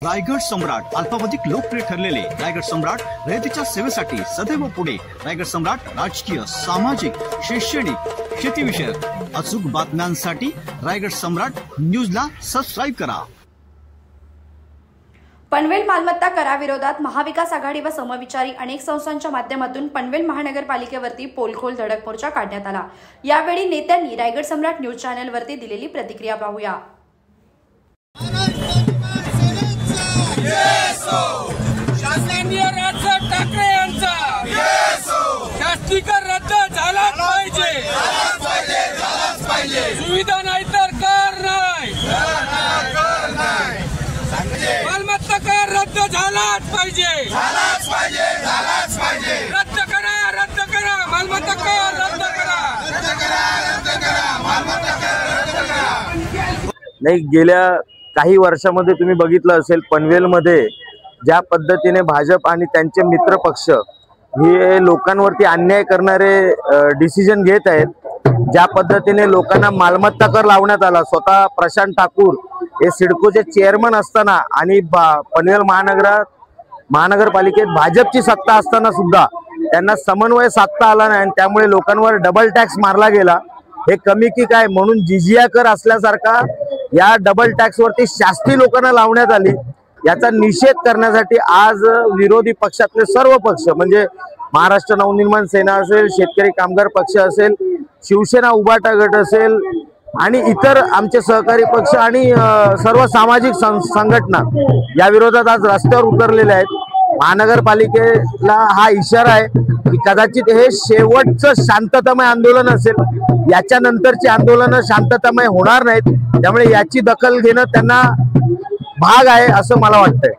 रायगड सम्राट अल्पावधिक लोकप्रिय ठरलेले रायगड सम्राट रयतेच्या सेवेसाठी सदैव पुढे। रायगड सम्राट राजकीय, सामाजिक, शैक्षणिक, शेतीविषयक अचूक बातम्यांसाठी रायगड सम्राट न्यूजला सबस्क्राईब करा। पनवेल मालमत्ता कराविरोधात महाविकास आघाडी व समविचारी अनेक संस्थांच्या माध्यमातून पनवेल महानगरपालिकेवरती पोलखोल धडक मोर्चा काढण्यात आला। यावेळी नेत्यांनी रायगड सम्राट न्यूज चॅनलवरती दिलेली प्रतिक्रिया पाहूया। शासनाने राजसाहेब ठाकरे यांचा शास्त्रीकर रद्द झालाच पाहिजे। सुविधा नाही तर कर नाही। मालमत्ता कर रद्द झालाच पाहिजे। रद्द करा मालमत्ता कर रद्द करा। नाही, गेल्या काही वर्षामध्ये तुम्ही बघितलं असेल पनवेलमध्ये ज्या पद्धतीने भाजप आणि त्यांचे मित्र पक्ष हे लोकांवरती अन्याय करणारे डिसिजन घेत आहेत। ज्या पद्धतीने लोकांना मालमत्ता कर लावण्यात आला, स्वतः प्रशांत ठाकूर हे सिडकोचे चेअरमन असताना आणि पनवेल महानगरपालिकेत भाजपची सत्ता असताना सुद्धा त्यांना समन्वय साधता आला नाही आणि त्यामुळे लोकांवर डबल टॅक्स मारला गेला। हे कमी की काय म्हणून जिजिया कर असल्यासारखा या डबल टॅक्स वरती शास्ती लोकांना लावण्यात आली। याचा निषेध करण्यासाठी आज विरोधी पक्षातले सर्व पक्ष म्हणजे महाराष्ट्र नवनिर्माण सेना असेल, शेतकरी कामगार पक्ष असेल, शिवसेना उभाटा गट असेल आणि इतर आमचे सहकारी पक्ष आणि सर्व सामाजिक संघटना या विरोधात आज रस्त्यावर उतरलेले आहेत। महानगरपालिकेला हा इशारा आहे की कदाचित हे शेवटचं शांततामय आंदोलन असेल, याच्या नंतरची आंदोलन शांततामय होणार नाहीत, त्यामुळे याची दखल घेणं त्यांना भाग आहे असं मला वाटतंय।